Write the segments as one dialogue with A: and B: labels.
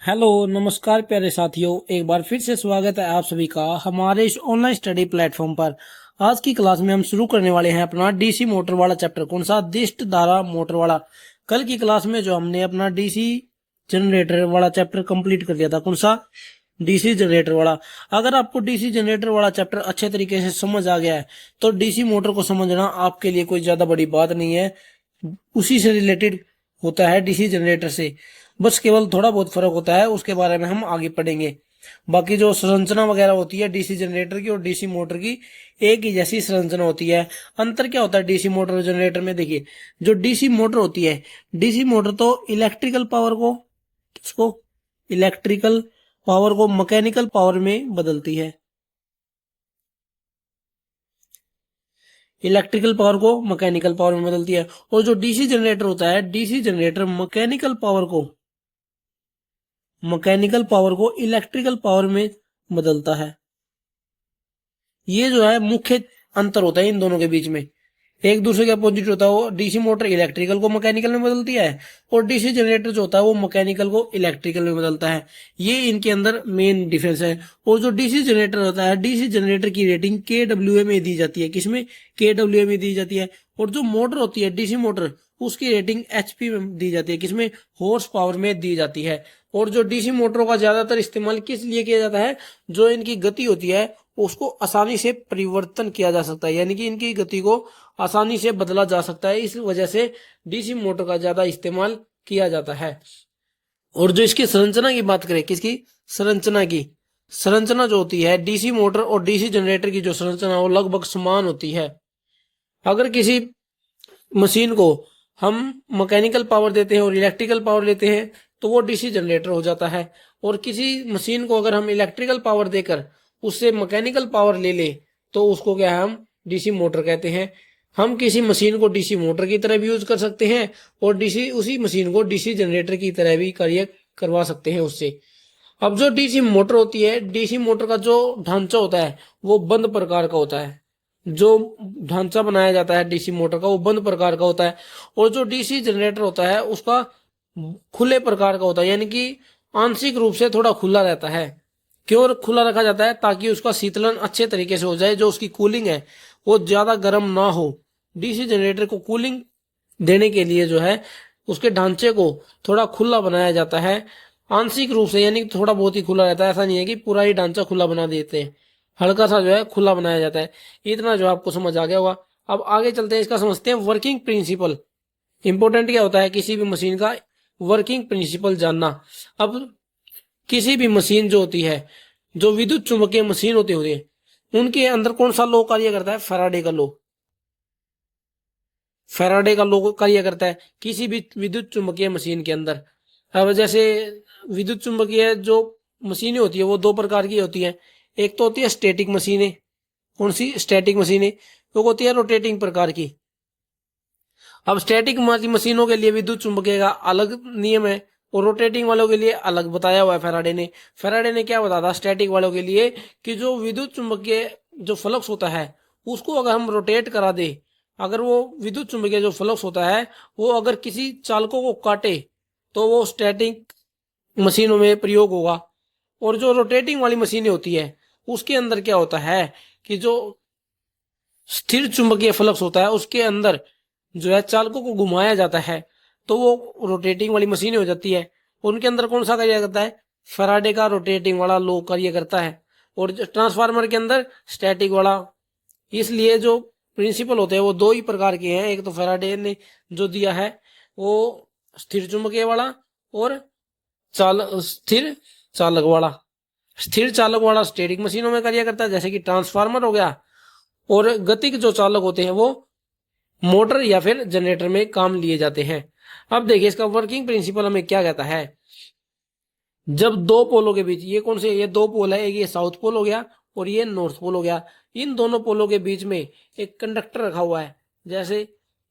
A: Hello नमस्कार प्यारे साथियों, एक बार फिर से स्वागत है आप सभी का हमारे इस ऑनलाइन स्टडी प्लेटफॉर्म पर। आज की क्लास में हम शुरू करने वाले हैं अपना डीसी मोटर वाला चैप्टर। कौन सा? दिष्ट धारा मोटर वाला। कल की क्लास में जो हमने अपना डीसी जनरेटर वाला चैप्टर कंप्लीट कर लिया था। कौन सा? डीसी जनरेटर वाला। अगर आपको डीसी जनरेटर वाला चैप्टर अच्छे तरीके से समझ आ गया है तो डीसी मोटर को समझना आपके लिए कोई ज्यादा बड़ी बात नहीं है। उसी से रिलेटेड होता है डीसी जनरेटर से, बस केवल थोड़ा बहुत फर्क होता है, उसके बारे में हम आगे पढ़ेंगे। बाकी जो संरचना वगैरह होती है डीसी जनरेटर की और डीसी मोटर की, एक ही जैसी संरचना होती है। अंतर क्या होता है डीसी मोटर और जनरेटर में? देखिए, जो डीसी मोटर होती है, डीसी मोटर तो इलेक्ट्रिकल पावर को, किसको? इलेक्ट्रिकल पावर को मैकेनिकल पावर में बदलती है। इलेक्ट्रिकल पावर को मैकेनिकल पावर में बदलती है। और जो डीसी जनरेटर होता है, डीसी जनरेटर मैकेनिकल पावर को इलेक्ट्रिकल पावर में बदलता है। ये जो है मुख्य अंतर होता है इन दोनों के बीच में। एक दूसरे के अपोजिट होता है। वो डीसी मोटर इलेक्ट्रिकल को मैकेनिकल में बदलती है और डीसी जनरेटर जो होता है वो मैकेनिकल को इलेक्ट्रिकल में बदलता है। ये इनके अंदर मेन डिफरेंस है। और जो डीसी जनरेटर होता है, डीसी जनरेटर की रेटिंग केडब्ल्यूए में दी जाती है। किसमें? केडब्ल्यूए में दी जाती है। और जो मोटर होती है डीसी मोटर, उसकी रेटिंग एचपी में दी जाती है। किसमें? हॉर्स पावर में दी जाती है। और जो डीसी मोटरों का ज्यादातर इस्तेमाल किस लिए किया जाता है? जो इनकी गति होती है उसको आसानी से परिवर्तन किया जा सकता है, यानी कि इनकी गति को आसानी से बदला जा सकता है। इस वजह से डीसी मोटर का ज्यादा इस्तेमाल किया जाता है। और जो इसकी संरचना की बात करें, किसकी? संरचना की। संरचना जो होती है डीसी मोटर और डीसी जनरेटर की जो संरचना वो लगभग समान होती है। अगर किसी मशीन को हम मैकेनिकल पावर देते हैं और इलेक्ट्रिकल पावर लेते हैं तो वो डीसी जनरेटर हो जाता है। और किसी मशीन को अगर हम इलेक्ट्रिकल पावर देकर उससे मैकेनिकल पावर ले ले तो उसको क्या है? हम डीसी मोटर कहते हैं। हम किसी मशीन को डीसी मोटर की तरह भी यूज कर सकते हैं और डीसी उसी मशीन को डीसी जनरेटर की तरह भी कार्य करवा सकते हैं उससे। अब जो डीसी मोटर होती है, डीसी मोटर का जो ढांचा होता है वो बंद प्रकार का होता है। जो ढांचा बनाया जाता है डीसी मोटर का वो बंद प्रकार का होता है। और जो डीसी जनरेटर होता है उसका खुले प्रकार का होता है, यानी कि आंशिक रूप से थोड़ा खुला रहता है। क्यों खुला रखा जाता है? ताकि उसका शीतलन अच्छे तरीके से हो जाए, जो उसकी कूलिंग है वो ज्यादा गर्म ना हो। डीसी जनरेटर को कूलिंग देने के लिए जो है उसके ढांचे को थोड़ा खुला बनाया जाता है, आंशिक रूप से, यानी थोड़ा बहुत ही खुला रहता है। ऐसा नहीं है कि पूरा ही ढांचा खुला बना देते हैं, हल्का सा जो है खुला बनाया जाता है। इतना जो आपको समझ आ गया होगा। अब आगे चलते हैं, इसका समझते हैं वर्किंग प्रिंसिपल। इंपॉर्टेंट क्या होता है किसी भी मशीन का? वर्किंग प्रिंसिपल जानना। अब किसी भी मशीन जो होती है, जो विद्युत चुंबकीय मशीन होती है, उनके अंदर कौन सा लॉ कार्य करता है? फैराडे का लॉ। फैराडे का लॉ कार्य करता है किसी भी विद्युत चुंबकीय मशीन के अंदर। अब जैसे विद्युत चुंबकीय जो मशीनें होती है वो दो प्रकार की होती है। एक तो होती है स्टैटिक मशीनें। कौन सी? स्टैटिक मशीनें। एक होती है रोटेटिंग प्रकार की। अब स्टैटिक मशीनों के लिए विद्युत चुंबकीय का अलग नियम है और रोटेटिंग वालों के लिए अलग बताया हुआ है फैराडे ने। फैराडे ने क्या बताया था स्टैटिक वालों के लिए? कि जो विद्युत चुंबकीय जो फ्लक्स होता है उसको अगर हम रोटेट करा दे, अगर वो विद्युत चुंबकीय जो फ्लक्स होता है वो अगर किसी चालकों को काटे तो वो स्टैटिक मशीनों में प्रयोग होगा। और जो रोटेटिंग वाली मशीनें होती है उसके अंदर क्या होता है कि जो स्थिर चुंबकीय फ्लक्स होता है उसके अंदर जो है चालकों को घुमाया जाता है, तो वो रोटेटिंग वाली मशीन हो जाती है। उनके अंदर कौन सा कार्य करता है? फैराडे का रोटेटिंग वाला लॉ कार्य करता है। और ट्रांसफार्मर के अंदर स्टैटिक वाला। इसलिए जो प्रिंसिपल होते हैं वो दो ही प्रकार के हैं। एक तो फैराडे ने जो दिया है वो स्थिर चुंबकीय वाला, और स्थिर चालक वाला। स्थिर चालक वाला स्टैटिक मशीनों में कार्य करता है, जैसे कि ट्रांसफार्मर हो गया। और गतिक जो चालक होते हैं वो मोटर या फिर जनरेटर में काम लिए जाते हैं। अब देखिए इसका वर्किंग प्रिंसिपल हमें क्या कहता है। जब दो पोलों के बीच, ये कौन से? ये दो पोल है, एक ये साउथ पोल हो गया और ये नॉर्थ पोल हो गया। इन दोनों पोलों के बीच में एक कंडक्टर रखा हुआ है। जैसे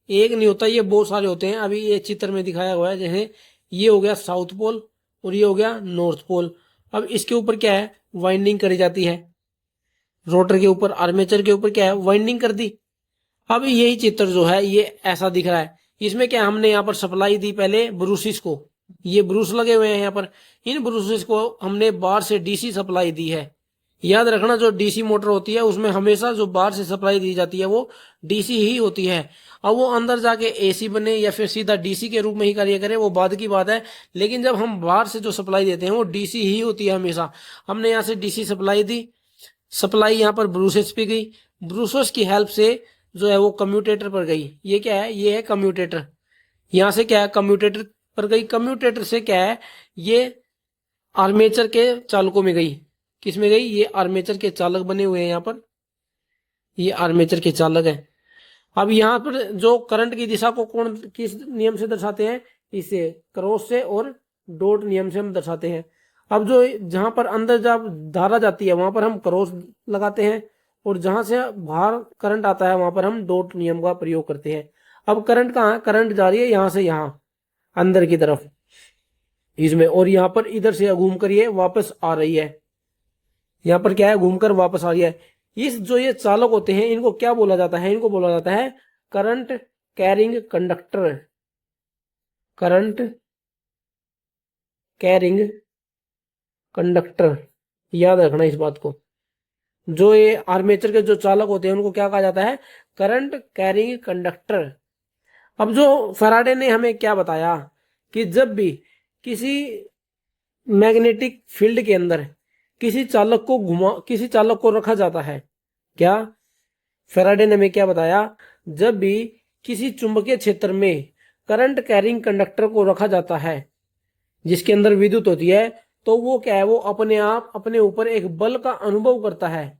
A: एक नहीं होता, ये बहुत सारे होते हैं। अभी ये चित्र में दिखाया हुआ है, जैसे ये हो गया साउथ पोल और ये हो गया नॉर्थ पोल। अब इसके ऊपर क्या है? वाइंडिंग करी जाती है। रोटर के ऊपर, आर्मेचर के ऊपर क्या है? वाइंडिंग कर दी। अब यही चित्र जो है ये ऐसा दिख रहा है। इसमें क्या हमने यहाँ पर सप्लाई दी पहले ब्रूसिस को, ये ब्रूस लगे हुए हैं यहाँ पर। इन ब्रूसेस को हमने बाहर से डीसी सप्लाई दी है। याद रखना, जो डीसी मोटर होती है उसमें हमेशा जो बाहर से सप्लाई दी जाती है वो डीसी ही होती है। अब वो अंदर जाके एसी बने या फिर सीधा डीसी के रूप में ही कार्य करे, वो बाद की बात है। लेकिन जब हम बाहर से जो सप्लाई देते हैं वो डीसी ही होती है हमेशा। हमने यहाँ से डीसी सप्लाई दी, सप्लाई यहाँ पर ब्रूसेस पे गई, ब्रूसेस की हेल्प से जो है वो कम्यूटेटर पर गई। ये क्या है? ये है कम्यूटेटर। यहाँ से क्या है? कम्यूटेटर पर गई। कम्यूटेटर से क्या है? ये आर्मेचर के चालकों में गई। किस में गई? ये आर्मेचर के चालक बने हुए हैं यहाँ पर, ये आर्मेचर के चालक है। अब यहाँ पर जो करंट की दिशा को कौन किस नियम से दर्शाते हैं? इसे क्रॉस से और डॉट नियम से हम दर्शाते हैं। अब जो जहां पर अंदर जब धारा जाती है वहां पर हम क्रॉस लगाते हैं, और जहां से बाहर करंट आता है वहां पर हम डॉट नियम का प्रयोग करते हैं। अब करंट कहाँ है? करंट जा रही है यहां से यहां अंदर की तरफ इसमें, और यहाँ पर इधर से घूम कर ये वापस आ रही है। यहाँ पर क्या है? घूमकर वापस आ रही है। इस जो ये चालक होते हैं इनको क्या बोला जाता है? इनको बोला जाता है current carrying conductor. Current carrying conductor, याद रखना इस बात को। जो ये आर्मेचर के जो चालक होते हैं उनको क्या कहा जाता है? Current carrying conductor. अब जो फैराडे ने हमें क्या बताया कि जब भी किसी मैग्नेटिक फील्ड के अंदर किसी चालक को रखा जाता है, क्या फैराडे ने हमें क्या बताया? जब भी किसी चुंबकीय क्षेत्र में करंट कैरिंग कंडक्टर को रखा जाता है जिसके अंदर विद्युत होती है, तो वो क्या है? वो अपने आप अपने ऊपर एक बल का अनुभव करता है।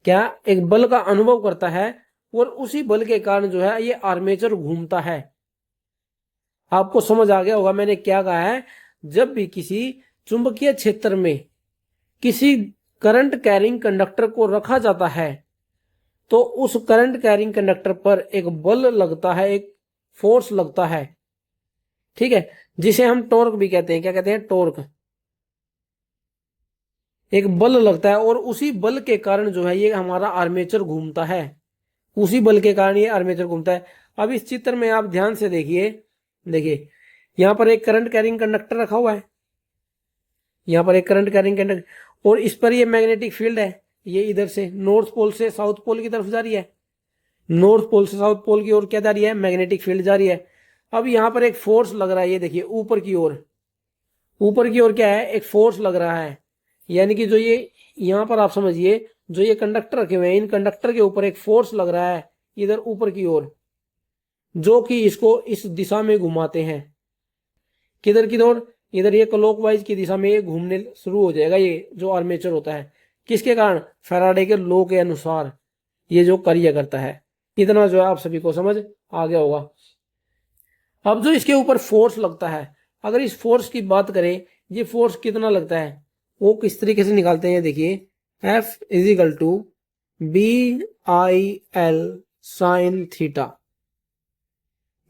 A: क्या? एक बल का अनुभव करता है, और उसी बल के कारण जो है ये आर्मेचर घूमता है। आपको समझ आ गया होगा मैंने क्या कहा है? जब भी किसी चुंबकीय क्षेत्र में किसी करंट कैरिंग कंडक्टर को रखा जाता है तो उस करंट कैरिंग कंडक्टर पर एक बल लगता है, एक फोर्स लगता है, ठीक है, जिसे हम टॉर्क भी कहते हैं। क्या कहते हैं? टॉर्क। एक बल लगता है, और उसी बल के कारण जो है ये हमारा आर्मेचर घूमता है। उसी बल के कारण ये आर्मेचर घूमता है। अब इस चित्र में आप ध्यान से देखिए, देखिए यहां पर एक करंट कैरिंग कंडक्टर रखा हुआ है, यहां पर एक करंट कैरिंग कंडक्टर, और इस पर ये मैग्नेटिक फील्ड है। ये इधर से नॉर्थ पोल से साउथ पोल की तरफ जा रही है, नॉर्थ पोल से साउथ पोल की ओर क्या जा रही है? मैग्नेटिक फील्ड जा रही है। अब यहां पर एक फोर्स लग रहा है, ये देखिए ऊपर की ओर, ऊपर की ओर क्या है? एक फोर्स लग रहा है। यानी कि जो ये यहां पर आप समझिए, जो ये कंडक्टर रखे हुए हैं इन कंडक्टर के ऊपर एक फोर्स लग रहा है इधर ऊपर की ओर, जो कि इसको इस दिशा में घुमाते हैं। किधर की ओर? इधर ये क्लॉकवाइज की दिशा में ये घूमने शुरू हो जाएगा, ये जो आर्मेचर होता है। किसके कारण? फैराडे के लॉ के अनुसार ये जो कार्य करता है। इतना जो है आप सभी को समझ आ गया होगा। अब जो इसके ऊपर फोर्स लगता है, अगर इस फोर्स की बात करें, ये फोर्स कितना लगता है वो किस तरीके से निकालते हैं? देखिए F is equal to BIL sine theta,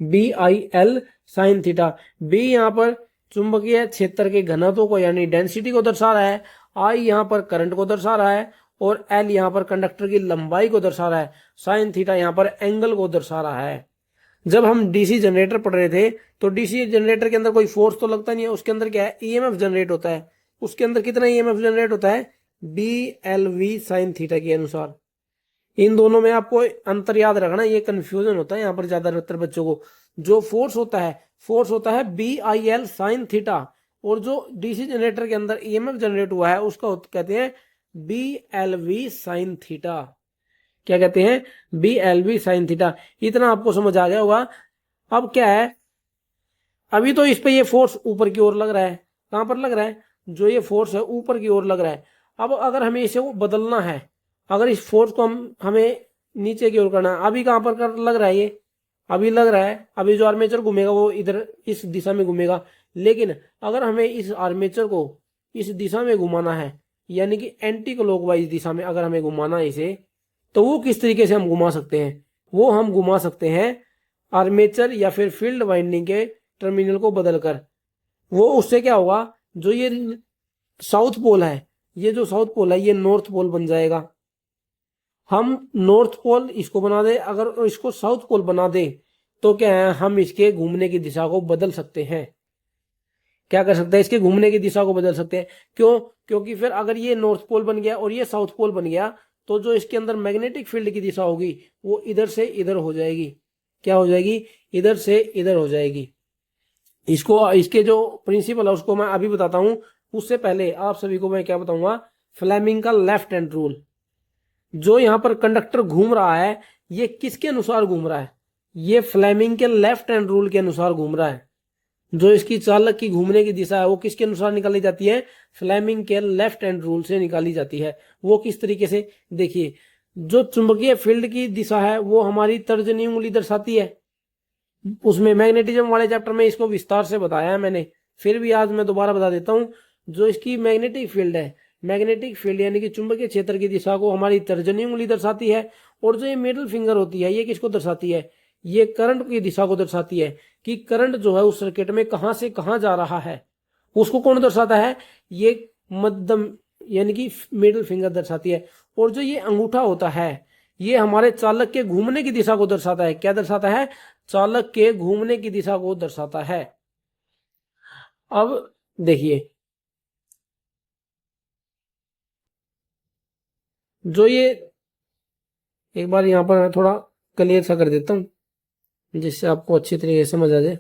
A: BIL sine theta. B यहाँ पर चुंबकीय क्षेत्र के घनत्व को यानी डेंसिटी को दर्शा रहा है, आई यहाँ पर करंट को दर्शा रहा है, और एल यहाँ पर कंडक्टर की लंबाई को दर्शा रहा है, साइन थीटा यहाँ पर एंगल को दर्शा रहा है। जब हम डीसी जनरेटर पढ़ रहे थे तो डीसी जनरेटर के अंदर कोई फोर्स तो लगता नहीं है, उसके अंदर क्या है? ईएमएफ जनरेट होता है। उसके अंदर कितना ईएमएफ जनरेट होता है? BLV साइन थीटा के अनुसार। इन दोनों में आपको अंतर याद रखना, ये कंफ्यूजन होता है यहाँ पर ज्यादातर बच्चों को। जो फोर्स होता है BIL साइन थीटा, और जो डीसी जनरेटर के अंदर ईएमएफ जनरेट हुआ है उसका कहते हैं BLV साइन थीटा। क्या कहते हैं? BLV sine theta. इतना आपको समझ आ गया होगा। अब क्या है? अभी तो इस पे ये फोर्स ऊपर की ओर लग रहा है। कहां पर लग रहा है? जो ये फोर्स है ऊपर की ओर लग रहा है। अब अगर हमें इसे वो बदलना है, अगर इस फोर्स को हमें नीचे की ओर करना है, अभी कहां पर लग रहा है? ये अभी लग रहा है, अभी जो आर्मेचर घूमेगा वो इधर इस दिशा में घूमेगा। लेकिन अगर हमें इस आर्मेचर को इस दिशा में घुमाना है, यानी कि एंटी क्लॉकवाइज दिशा में अगर हमें घुमाना है इसे, तो वो किस तरीके से हम घुमा सकते हैं? वो हम घुमा सकते हैं आर्मेचर या फिर फील्ड वाइंडिंग के टर्मिनल को बदलकर। वो उससे क्या होगा? जो ये साउथ पोल है, ये जो साउथ पोल है ये नॉर्थ पोल बन जाएगा। हम नॉर्थ पोल इसको बना दे, अगर इसको साउथ पोल बना दे तो क्या है? हम इसके घूमने की दिशा को बदल सकते हैं। क्या कर सकते हैं, इसके घूमने की दिशा को बदल सकते हैं। क्यों? क्योंकि फिर अगर ये नॉर्थ पोल बन गया और ये साउथ पोल बन गया तो जो इसके अंदर मैग्नेटिक फील्ड की दिशा होगी वो इधर से इधर हो जाएगी। क्या हो जाएगी? इधर से इधर हो जाएगी। इसको, इसके जो प्रिंसिपल है उसको मैं अभी बताता हूं। उससे पहले आप सभी को मैं क्या बताऊंगा, फ्लेमिंग का लेफ्ट हैंड रूल। जो यहां पर कंडक्टर घूम रहा है ये किसके अनुसार घूम रहा है? ये फ्लेमिंग के लेफ्ट हैंड रूल के अनुसार घूम रहा है। जो इसकी चालक की घूमने की दिशा है वो किसके अनुसार निकाली जाती है? फ्लेमिंग के लेफ्ट हैंड रूल से निकाली जाती है। वो किस तरीके से? देखिए, जो चुंबकीय फील्ड की दिशा है वो हमारी तर्जनी उंगली दर्शाती है। उसमें मैग्नेटिज्म वाले चैप्टर में इसको विस्तार से बताया है मैंने, फिर भी आज मैं दोबारा बता देता हूं। जो इसकी मैग्नेटिक फील्ड है, मैग्नेटिक फील्ड यानी कि चुंबकीय क्षेत्र की दिशा को हमारी तर्जनी उंगली दर्शाती है। और जो ये मिडिल फिंगर होती है ये किसको दर्शाती है? ये करंट की दिशा को दर्शाती है कि करंट जो है उस सर्किट में कहां से कहां जा रहा है। उसको कौन दर्शाता है? ये मध्यम यानी कि मिडिल फिंगर दर्शाती है। और जो ये अंगूठा होता है ये हमारे चालक के घूमने की दिशा को दर्शाता है। क्या दर्शाता है? चालक के घूमने की दिशा को दर्शाता है। अब देखिए, जो ये, एक बार यहां पर मैं थोड़ा क्लियर सा कर देता हूं जिससे आपको अच्छी तरीके से समझ आ जाए।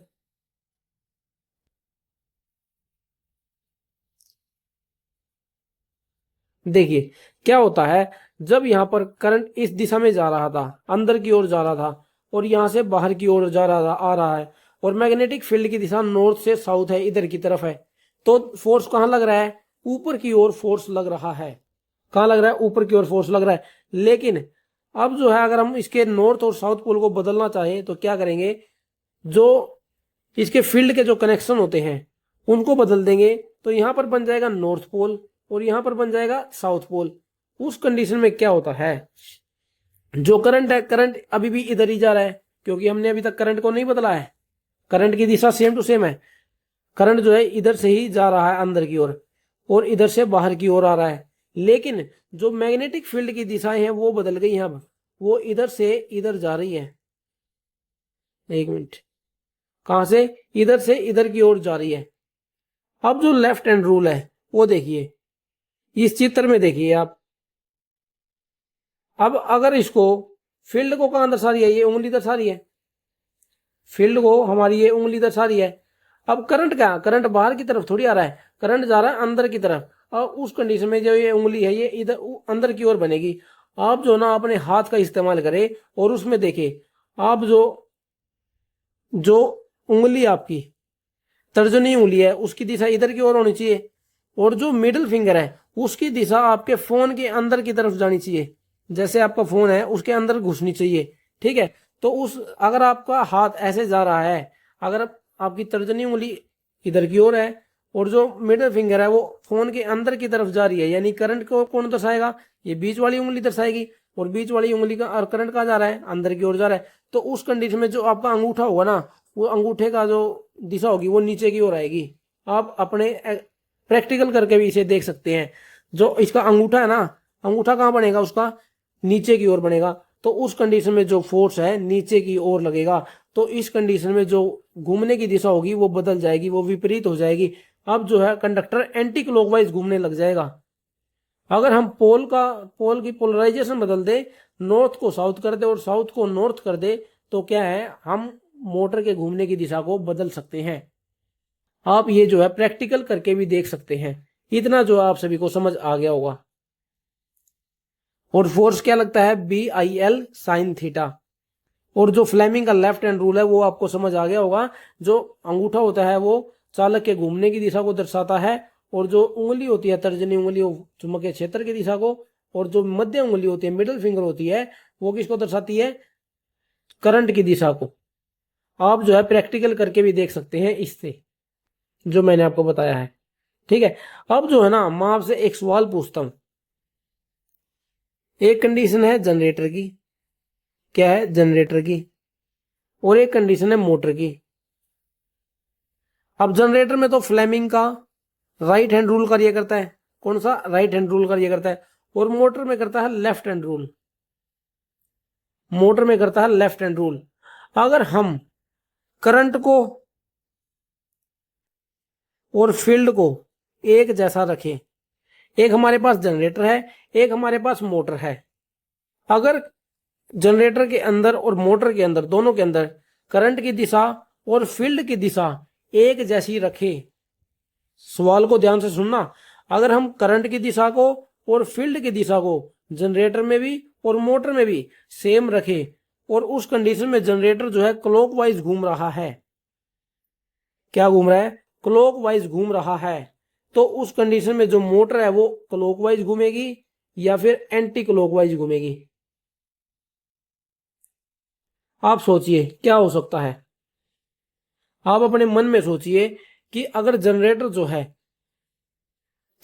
A: देखिए क्या होता है, जब यहां पर करंट इस दिशा में जा रहा था, अंदर की ओर जा रहा था, और यहां से बाहर की ओर जा रहा था, आ रहा है, और मैग्नेटिक फील्ड की दिशा नॉर्थ से साउथ है, इधर की तरफ है, तो फोर्स कहां लग रहा है? ऊपर की ओर फोर्स लग रहा है। कहां लग रहा है? ऊपर की ओर फोर्स लग रहा है। लेकिन अब जो है अगर हम इसके नॉर्थ और साउथ पोल को बदलना चाहें तो क्या करेंगे? जो इसके फील्ड के जो कनेक्शन होते हैं उनको बदल देंगे, तो यहां पर बन जाएगा नॉर्थ पोल और यहां पर बन जाएगा साउथ पोल। उस कंडीशन में क्या होता है, जो करंट है, करंट अभी भी इधर ही जा रहा है क्योंकि हमने अभी तक करंट को नहीं बदला है। करंट की दिशा सेम टू सेम है। करंट जो है इधर से ही जा रहा है अंदर की ओर और इधर से बाहर की ओर आ रहा है। लेकिन जो मैग्नेटिक फील्ड की दिशाएं हैं वो बदल गई हैं। अब वो इधर से इधर जा रही है। एक मिनट, कहां से? इधर से इधर की ओर जा रही है। अब जो लेफ्ट हैंड रूल है वो देखिए, इस चित्र में देखिए आप। अब अगर इसको, फील्ड को कहां दर्शा रही है? ये उंगली दर्शा रही है। फील्ड को हमारी ये उंगली दर्शा रही है। अब करंट क्या? करंट बाहर की तरफ थोड़ी आ रहा है, करंट जा रहा है अंदर की तरफ। और उस कंडीशन में जो ये उंगली है ये इधर अंदर की ओर बनेगी। आप जो ना अपने हाथ का इस्तेमाल करें और उसमें देखें, आप जो जो उंगली आपकी तर्जनी उंगली है उसकी दिशा इधर की ओर होनी चाहिए, और जो मिडिल फिंगर है उसकी दिशा आपके फोन के अंदर की तरफ जानी चाहिए। जैसे आपका फोन है उसके अंदर घुसनी चाहिए। ठीक है, तो उस, अगर आपका हाथ ऐसे जा रहा है, अगर आपकी तर्जनी उंगली इधर की ओर है और जो मिडिल फिंगर है वो फोन के अंदर की तरफ जा रही है, यानी करंट को कौन दर्शाएगा? ये बीच वाली उंगली दर्शाएगी। और बीच वाली उंगली का, और करंट कहाँ जा रहा है? अंदर की ओर जा रहा है। तो उस कंडीशन में जो आपका अंगूठा होगा ना, वो अंगूठे का जो दिशा होगी वो नीचे की ओर आएगी। आप अपने प्रैक्टिकल करके भी इसे देख सकते हैं। जो इसका अंगूठा है ना, अंगूठा कहाँ बनेगा? उसका नीचे की ओर बनेगा। तो उस कंडीशन में जो फोर्स है नीचे की ओर लगेगा। तो इस कंडीशन में जो घूमने की दिशा होगी वो बदल जाएगी, वो विपरीत हो जाएगी। अब जो है कंडक्टर एंटी क्लॉकवाइज घूमने लग जाएगा। अगर हम पोल की पोलराइजेशन बदल दे, नॉर्थ को साउथ कर दे और साउथ को नॉर्थ कर दे, तो क्या है, हम मोटर के घूमने की दिशा को बदल सकते हैं। आप ये जो है प्रैक्टिकल करके भी देख सकते हैं। इतना जो आप सभी को समझ आ गया होगा। और फोर्स क्या लगता है? BIL sine theta. और जो फ्लेमिंग का लेफ्ट हैंड रूल है वो आपको समझ आ गया होगा। जो अंगूठा होता है वो चालक के घूमने की दिशा को दर्शाता है, और जो उंगली होती है तर्जनी उंगली वो चुंबकीय क्षेत्र की दिशा को, और जो मध्य उंगली होती है, मिडिल फिंगर होती है, वो किसको दर्शाती है? करंट की दिशा को। आप जो है प्रैक्टिकल करके भी देख सकते हैं इससे, जो मैंने आपको बताया है। ठीक है, अब जो है ना मैं आपसे एक सवाल पूछता हूं। एक कंडीशन है जनरेटर की, क्या है? जनरेटर की। और एक कंडीशन है मोटर की। अब जनरेटर में तो फ्लेमिंग का राइट हैंड रूल कार्य करता है। कौन सा? राइट हैंड रूल कार्य करता है। और मोटर में करता है लेफ्ट हैंड रूल। मोटर में करता है लेफ्ट हैंड रूल। अगर हम करंट को और फील्ड को एक जैसा रखें। एक हमारे पास जनरेटर है, एक हमारे पास मोटर है। अगर जनरेटर के अंदर और मोटर के अंदर, दोनों के अंदर करंट की दिशा और फील्ड की दिशा एक जैसी रखें, सवाल को ध्यान से सुनना, अगर हम करंट की दिशा को और फील्ड की दिशा को जनरेटर में भी और मोटर में भी सेम रखें, और उस कंडीशन में जनरेटर जो है क्लॉकवाइज घूम रहा है, क्या घूम रहा है, क्लॉकवाइज घूम रहा है, तो उस कंडीशन में जो मोटर है वो क्लॉकवाइज घूमेगी या फिर एंटी क्लॉकवाइज घूमेगी। आप सोचिए क्या हो सकता है। आप अपने मन में सोचिए कि अगर जनरेटर जो है,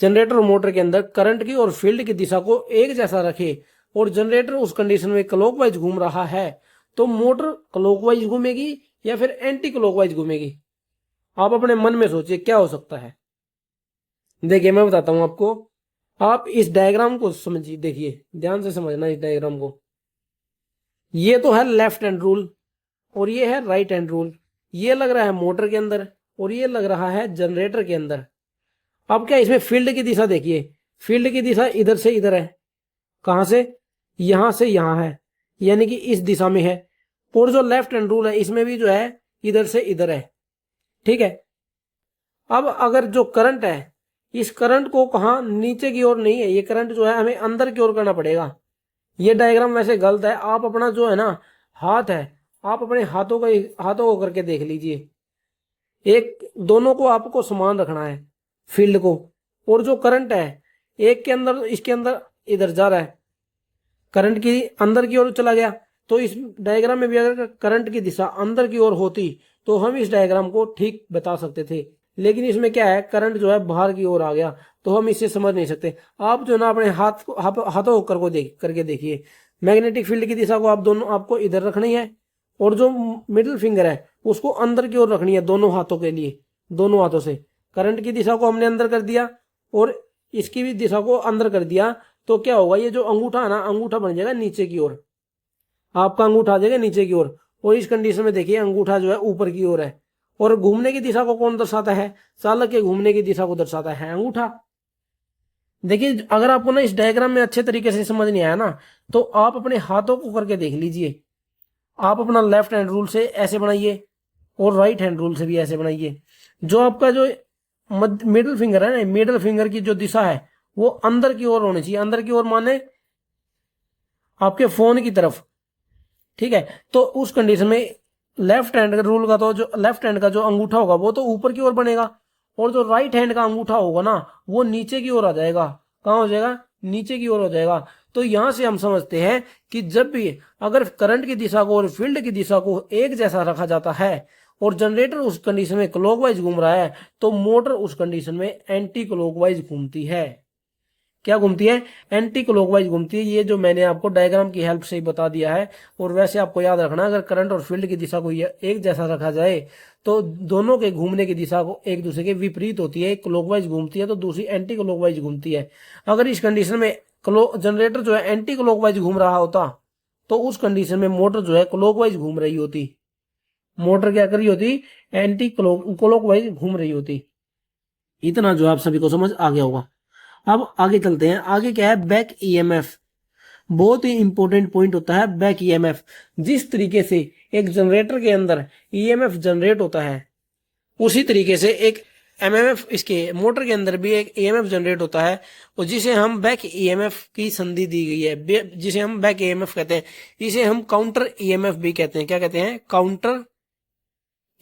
A: जनरेटर और मोटर के अंदर करंट की और फील्ड की दिशा को एक जैसा रखे और जनरेटर उस कंडीशन में क्लॉकवाइज घूम रहा है, तो मोटर क्लॉकवाइज घूमेगी या फिर एंटी क्लॉकवाइज घूमेगी। आप अपने मन में सोचिए क्या हो सकता है। देखिए मैं बताता हूं आपको, आप इस डायग्राम को समझिए, देखिए ध्यान से समझना इस डायग्राम को। ये तो है लेफ्ट हैंड रूल और ये है राइट हैंड रूल। ये लग रहा है मोटर के अंदर और ये लग रहा है जनरेटर के अंदर। अब क्या इसमें फील्ड की दिशा देखिए, फील्ड की दिशा इधर से इधर है, कहां से, यहां से यहां है, यानी कि इस दिशा में है। और जो लेफ्ट हैंड रूल है इसमें भी जो है इधर से इधर है, ठीक है। अब अगर जो करंट है, इस करंट को कहा नीचे की ओर नहीं है, ये करंट जो है हमें अंदर की ओर करना पड़ेगा। ये डायग्राम वैसे गलत है, आप अपना जो है ना हाथ है, आप अपने हाथों को करके देख लीजिए। एक दोनों को आपको समान रखना है, फील्ड को, और जो करंट है एक के अंदर, इसके अंदर इधर जा रहा है, करंट की अंदर की ओर चला गया। तो इस डायग्राम में भी अगर करंट की दिशा अंदर की ओर होती तो हम इस डायग्राम को ठीक बता सकते थे, लेकिन इसमें क्या है, करंट जो है बाहर की ओर आ गया, तो हम इसे समझ नहीं सकते। आप जो ना अपने हाथों करके देखिए, मैग्नेटिक फील्ड की दिशा को आपको इधर रखनी है, और जो मिडिल फिंगर है उसको अंदर की ओर रखनी है, दोनों हाथों के लिए, दोनों हाथों से। करंट की दिशा को हमने अंदर कर दिया और इसकी भी दिशा को अंदर कर दिया, तो क्या होगा, ये जो अंगूठा है ना, अंगूठा बन जाएगा नीचे की ओर, आपका अंगूठा आ जाएगा नीचे की ओर। और इस कंडीशन में देखिए अंगूठा जो है ऊपर की ओर है, और घूमने की दिशा को कौन दर्शाता है, चालक के घूमने की दिशा को दर्शाता है अंगूठा। देखिए अगर आपको ना इस डायग्राम में अच्छे तरीके से समझ नहीं आया ना, तो आप अपने हाथों को करके देख लीजिए। आप अपना लेफ्ट हैंड रूल से ऐसे बनाइए और राइट हैंड रूल से भी ऐसे बनाइए। जो आपका जो मिडिल फिंगर है ना, मिडिल फिंगर की जो दिशा है वो अंदर की ओर होनी चाहिए, अंदर की ओर माने आपके फोन की तरफ, ठीक है। तो उस कंडीशन में लेफ्ट हैंड रूल का, तो जो लेफ्ट हैंड का जो अंगूठा होगा वो तो ऊपर की ओर बनेगा, और जो राइट हैंड का अंगूठा होगा ना वो नीचे की ओर आ जाएगा। कहां हो जाएगा, नीचे की ओर हो जाएगा। तो यहां से हम समझते हैं कि जब भी अगर करंट की दिशा को और फील्ड की दिशा को एक जैसा रखा जाता है और जनरेटर उस कंडीशन में क्लॉकवाइज घूम रहा है, तो मोटर उस कंडीशन में एंटी क्लॉकवाइज घूमती है। क्या घूमती है, एंटी क्लॉकवाइज घूमती है। ये जो मैंने आपको डायग्राम की हेल्प से ही बता दिया है। और वैसे आपको याद रखना, अगर करंट और फील्ड की दिशा को एक जैसा रखा जाए तो दोनों के घूमने की दिशा को एक दूसरे के विपरीत होती है, एक क्लॉकवाइज घूमती है तो दूसरी एंटी क्लॉकवाइज घूमती है। अगर इस कंडीशन में जनरेटर जो है एंटी क्लॉकवाइज घूम रहा होता, तो उस कंडीशन में मोटर जो है क्लॉकवाइज घूम रही होती। मोटर क्या कर रही होती, एंटी क्लॉकवाइज घूम रही होती। इतना जो आप सभी को समझ आ गया होगा। अब आगे चलते हैं। आगे क्या है, बैक ईएमएफ। बहुत ही इंपॉर्टेंट पॉइंट होता है बैक ईएमएफ। जिस तरीके से एक जनरेटर के अंदर ईएमएफ जनरेट होता है, उसी तरीके से एक एमएमएफ, इसके मोटर के अंदर भी एक ईएमएफ जनरेट होता है, और जिसे हम बैक ईएमएफ की संधि दी गई है, जिसे हम बैक ईएमएफ कहते हैं। इसे हम काउंटर ईएमएफ भी कहते हैं। क्या कहते हैं, काउंटर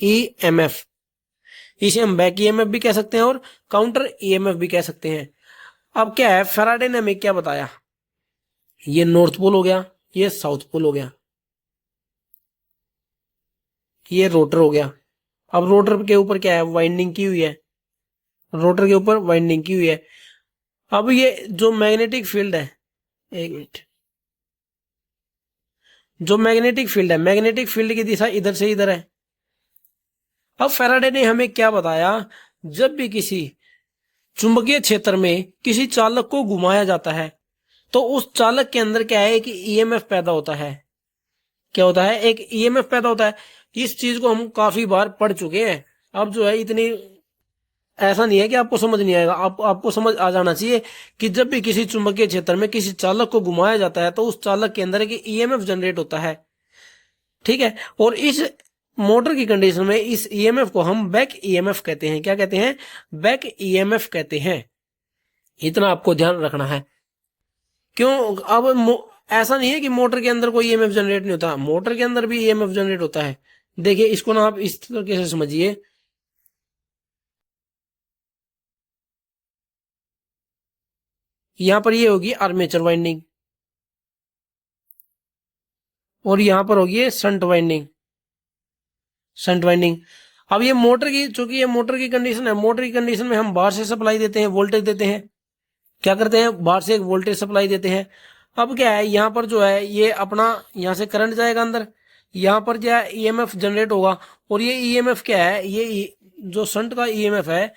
A: ईएमएफ। इसे हम बैक ईएमएफ भी कह सकते हैं और काउंटर ईएमएफ भी कह सकते हैं। अब क्या है, फैराडे ने हमें क्या बताया, ये नॉर्थ पोल हो गया, ये साउथ पोल हो गया, ये रोटर हो गया। अब रोटर के ऊपर क्या है, वाइंडिंग की हुई है, रोटर के ऊपर वाइंडिंग की हुई है। अब ये जो मैग्नेटिक फील्ड है, एक मिनट, जो मैग्नेटिक फील्ड है, मैग्नेटिक फील्ड की दिशा इधर से इधर है। अब फैराडे ने हमें क्या बताया, जब भी किसी चुंबकीय क्षेत्र में किसी चालक को घुमाया जाता है तो उस चालक के अंदर क्या है, कि ईएमएफ पैदा होता है। क्या होता है, एक ईएमएफ पैदा होता है। इस चीज को हम काफी बार पढ़ चुके हैं। अब जो है इतनी ऐसा नहीं है कि आपको समझ नहीं आएगा, आपको समझ आ जाना चाहिए कि जब भी किसी चुंबकीय क्षेत्र में किसी चालक को घुमाया जाता है तो उस चालक के अंदर एक ईएमएफ जनरेट होता है, ठीक है। और इस मोटर की कंडीशन में इस ईएमएफ को हम बैक ईएमएफ कहते हैं। क्या कहते हैं? बैक ईएमएफ कहते हैं। इतना आपको ध्यान रखना है। क्यों? अब ऐसा नहीं है कि मोटर के अंदर कोई ईएमएफ जनरेट नहीं होता, मोटर के अंदर भी ईएमएफ जनरेट होता है। देखिए इसको ना आप इस तरीके से समझिए, यहां पर ये होगी आर्मेचर वाइंडिंग और यहां पर होगी शंट वाइंडिंग, शंट वाइंडिंग। अब ये मोटर की, चूंकि ये मोटर की कंडीशन है, मोटर की कंडीशन में हम बाहर से सप्लाई देते हैं, वोल्टेज देते हैं। क्या करते हैं? बाहर से एक वोल्टेज सप्लाई देते हैं। अब क्या है, यहाँ पर जो है ये अपना यहाँ से करंट जाएगा अंदर, यहाँ पर क्या है ईएमएफ जनरेट होगा। और ये ईएमएफ क्या है, ये जो शंट का ईएमएफ है,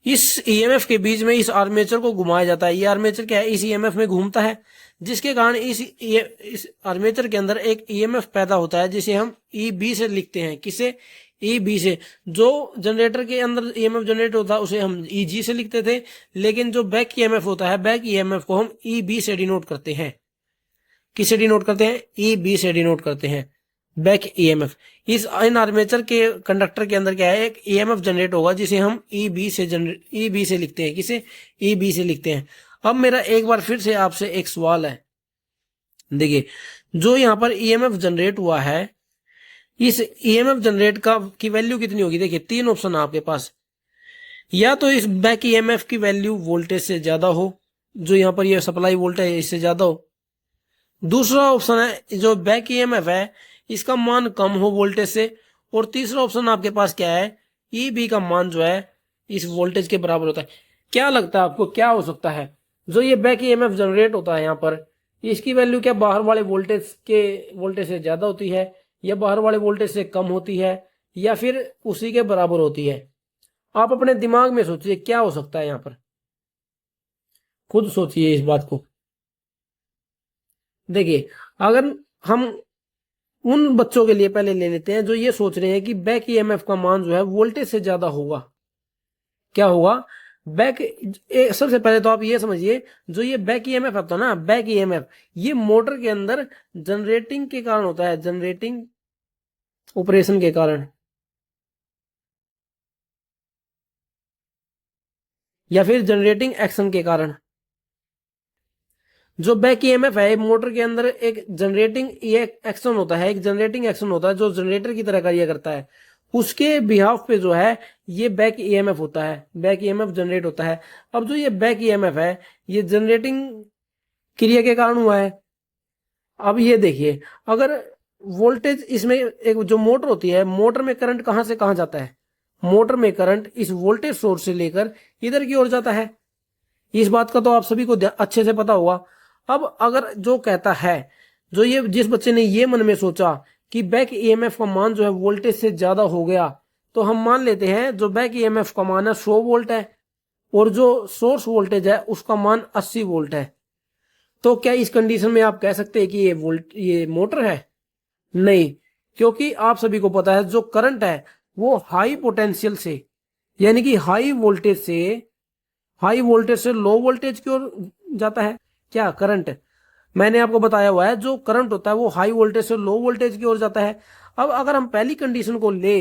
A: इस ईएमएफ के बीच में इस आर्मेचर को घुमाया जाता है। ये आर्मेचर क्या है, इस ईएमएफ में घूमता है, जिसके कारण इस आर्मेचर के अंदर एक ईएमएफ पैदा होता है, जिसे हम ईबी से लिखते हैं। किसे? ईबी से। जो जनरेटर के अंदर ईएमएफ जनरेट होता है उसे हम ईजी से लिखते थे, लेकिन जो बैक ईएमएफ होता है, बैक ईएमएफ को हम ईबी से डिनोट करते हैं। किसे डिनोट करते हैं? ईबी से डिनोट करते हैं, बैक ईएमएफ। इस इन आर्मेचर के कंडक्टर के अंदर क्या है, एक ईएमएफ जनरेट होगा, जिसे हम ईबी से लिखते हैं। किसे? ईबी से लिखते हैं। अब मेरा एक बार फिर से आपसे एक सवाल है, देखिए जो यहाँ पर ईएमएफ जनरेट हुआ है, इस ईएमएफ जनरेट की वैल्यू कितनी होगी? देखिए तीन ऑप्शन है आपके पास, या तो इस बैक ईएमएफ की वैल्यू वोल्टेज से ज्यादा हो, जो यहाँ पर ये सप्लाई वोल्टेज है इससे ज्यादा हो। दूसरा ऑप्शन है जो बैक ईएमएफ है इसका मान कम हो वोल्टेज से। और तीसरा ऑप्शन आपके पास क्या है, ईबी का मान जो है इस वोल्टेज के बराबर होता है। क्या लगता है आपको क्या हो सकता है? जो ये बैक ईएमएफ जनरेट होता है यहाँ पर, इसकी वैल्यू क्या बाहर वाले वोल्टेज से ज्यादा होती है, या बाहर वाले वोल्टेज से कम होती है, या फिर उसी के बराबर होती है? आप अपने दिमाग में सोचिए क्या हो सकता है यहाँ पर, खुद सोचिए इस बात को। देखिए अगर हम उन बच्चों के लिए पहले ले लेते हैं जो ये सोच रहे हैं कि बैक ईएमएफ का मान जो है वोल्टेज से ज्यादा होगा, क्या होगा? सबसे पहले तो आप ये समझिए, जो ये बैक ईएमएफ होता है ना, बैक ईएमएफ ये मोटर के अंदर जनरेटिंग के कारण होता है, जनरेटिंग ऑपरेशन के कारण, या फिर जनरेटिंग एक्शन के कारण। जो बैक ईएमएफ है मोटर के अंदर एक जनरेटिंग एक्शन होता है, एक जनरेटिंग एक्शन होता है जो जनरेटर की तरह कार्य करता है, उसके बिहाफ पे जो है ये बैक ईएमएफ होता है, बैक ईएमएफ जनरेट होता है। अब जो ये बैक ईएमएफ है ये जनरेटिंग क्रिया के कारण हुआ है। अब ये देखिए, अगर वोल्टेज इसमें, एक जो मोटर होती है, मोटर में करंट कहां से कहां जाता है? मोटर में करंट इस वोल्टेज सोर्स से लेकर इधर की ओर जाता है। इस बात का तो आप सभी को अच्छे से पता होगा। अब अगर जो कहता है, जो ये जिस बच्चे ने ये मन में सोचा कि बैक ईएमएफ का मान जो है वोल्टेज से ज्यादा हो गया, तो हम मान लेते हैं जो बैक ईएमएफ का मान है 100 वोल्ट है और जो सोर्स वोल्टेज है उसका मान 80 वोल्ट है। तो क्या इस कंडीशन में आप कह सकते हैं कि ये मोटर है? नहीं, क्योंकि आप सभी को पता है जो करंट है वो हाई पोटेंशियल से, यानी कि हाई वोल्टेज से लो वोल्टेज की ओर जाता है। क्या करंट? मैंने आपको बताया हुआ है जो करंट होता है वो हाई वोल्टेज से लो वोल्टेज की ओर जाता है। अब अगर हम पहली कंडीशन को ले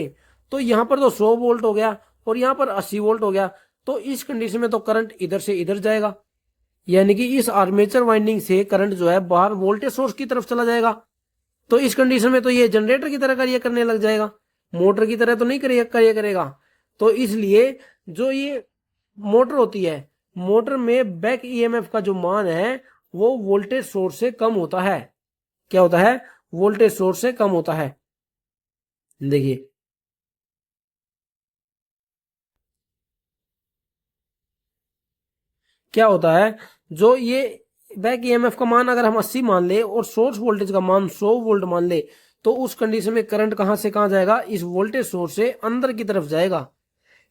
A: तो यहां पर तो 100 वोल्ट हो गया और यहां पर 80 वोल्ट हो गया, तो इस कंडीशन में तो करंट इधर से इधर जाएगा, यानी कि इस आर्मेचर वाइंडिंग से करंट जो है बाहर वोल्टेज सोर्स की तरफ चला जाएगा। तो इस कंडीशन में तो ये जनरेटर की तरह कार्य करने लग जाएगा, मोटर की तरह तो नहीं कार्य करेगा। तो इसलिए जो ये मोटर होती है, मोटर में बैक ईएमएफ का जो मान है वो वोल्टेज सोर्स से कम होता है। क्या होता है? वोल्टेज सोर्स से कम होता है। देखिए क्या होता है, जो ये बैक ईएमएफ का मान अगर हम 80 मान ले और सोर्स वोल्टेज का मान 100 वोल्ट मान ले, तो उस कंडीशन में करंट कहां से कहां जाएगा? इस वोल्टेज सोर्स से अंदर की तरफ जाएगा।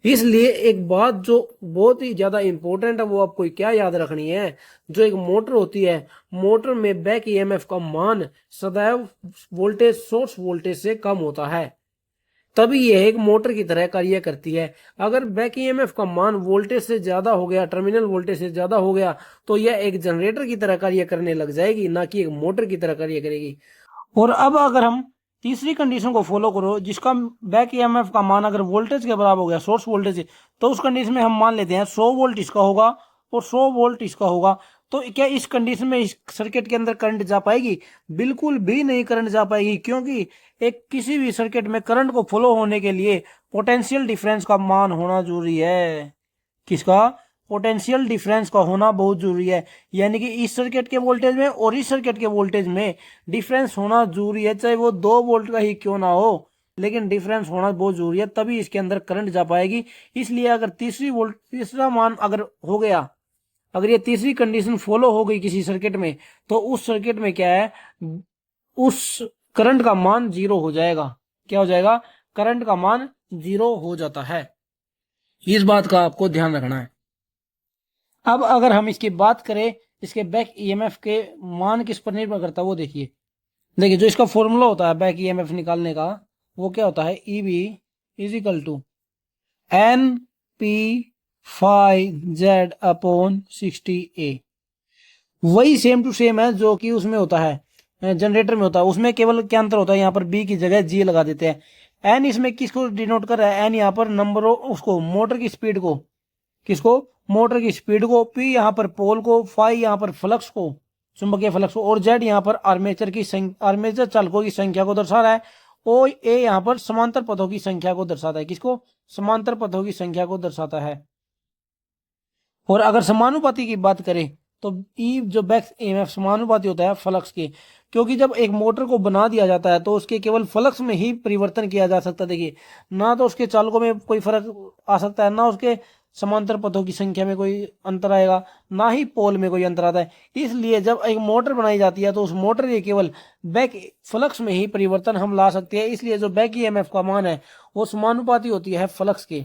A: इसलिए एक बात जो बहुत ही ज्यादा इंपॉर्टेंट है वो आपको क्या याद रखनी है, जो एक मोटर होती है, मोटर में बैक ईएमएफ का मान सदैव वोल्टेज सोर्स वोल्टेज से कम होता है। तभी यह एक मोटर की तरह कार्य करती है। अगर बैक ईएमएफ का मान वोल्टेज से ज्यादा हो गया, टर्मिनल वोल्टेज से ज्यादा हो गया, तो यह एक जनरेटर की तरह कार्य करने लग जाएगी, ना कि एक मोटर की तरह कार्य करेगी। और अब अगर हम तीसरी कंडीशन को फॉलो करो, जिसका बैक ईएमएफ का मान अगर वोल्टेज के बराबर हो गया, सोर्स वोल्टेज, तो उस कंडीशन में हम मान लेते हैं 100 वोल्ट इसका होगा और 100 वोल्ट इसका होगा। तो क्या इस कंडीशन में इस सर्किट के अंदर करंट जा पाएगी? बिल्कुल भी नहीं करंट जा पाएगी, क्योंकि एक किसी भी सर्किट में करंट को फ्लो होने के लिए पोटेंशियल डिफरेंस का मान होना जरूरी है। किसका? पोटेंशियल डिफरेंस का होना बहुत जरूरी है। यानी कि इस सर्किट के वोल्टेज में और इस सर्किट के वोल्टेज में डिफरेंस होना जरूरी है, चाहे वो 2 वोल्ट का ही क्यों ना हो, लेकिन डिफरेंस होना बहुत जरूरी है, तभी इसके अंदर करंट जा पाएगी। इसलिए अगर तीसरा मान अगर हो गया, अगर ये तीसरी कंडीशन फॉलो हो गई किसी सर्किट में, तो उस सर्किट में क्या है, उस करंट का मान 0 हो जाएगा। क्या हो जाएगा? करंट का मान 0 हो जाता है। इस बात का आपको ध्यान रखना है। अब अगर हम इसकी बात करें, इसके बैक ईएमएफ के मान किस पर निर्भर करता है वो देखिए जो इसका फॉर्मूला होता है बैक ईएमएफ निकालने का, वो क्या होता है? EB is equal to N P five Z upon 60A। वही सेम टू सेम है जो कि उसमें होता है, जनरेटर में होता है। उसमें केवल क्या अंतर होता है, यहाँ पर बी की जगह जी लगा देते हैं। एन इसमें किसको डिनोट कर रहा है? एन यहाँ पर नंबर उसको मोटर की स्पीड को, किसको? मोटर की स्पीड को। पी यहाँ पर पोल को, फाई यहाँ पर फ्लक्स को, चुंबकीय फ्लक्स को, और जेड यहाँ पर आर्मेचर चालकों की संख्या को दर्शा रहा है। ओ ए यहाँ पर समांतर पथों की संख्या को दर्शाता है। किसको? समांतर पथों की संख्या को दर्शाता है। और अगर समानुपाती की बात करें तो ई जो बैक ईएमएफ समानुपाती होता है फ्लक्स के, क्योंकि जब एक मोटर को बना दिया जाता है तो उसके केवल फ्लक्स में ही परिवर्तन किया जा सकता है। देखिए, ना तो उसके चालकों में कोई फर्क आ सकता है, ना उसके समांतर पथों की संख्या में कोई अंतर आएगा, ना ही पोल में कोई अंतर आता है। इसलिए जब एक मोटर बनाई जाती है तो उस मोटर के केवल बैक फ्लक्स में ही परिवर्तन हम ला सकते हैं। इसलिए जो बैक ईएमएफ का मान है वो समानुपाती होती है फ्लक्स के।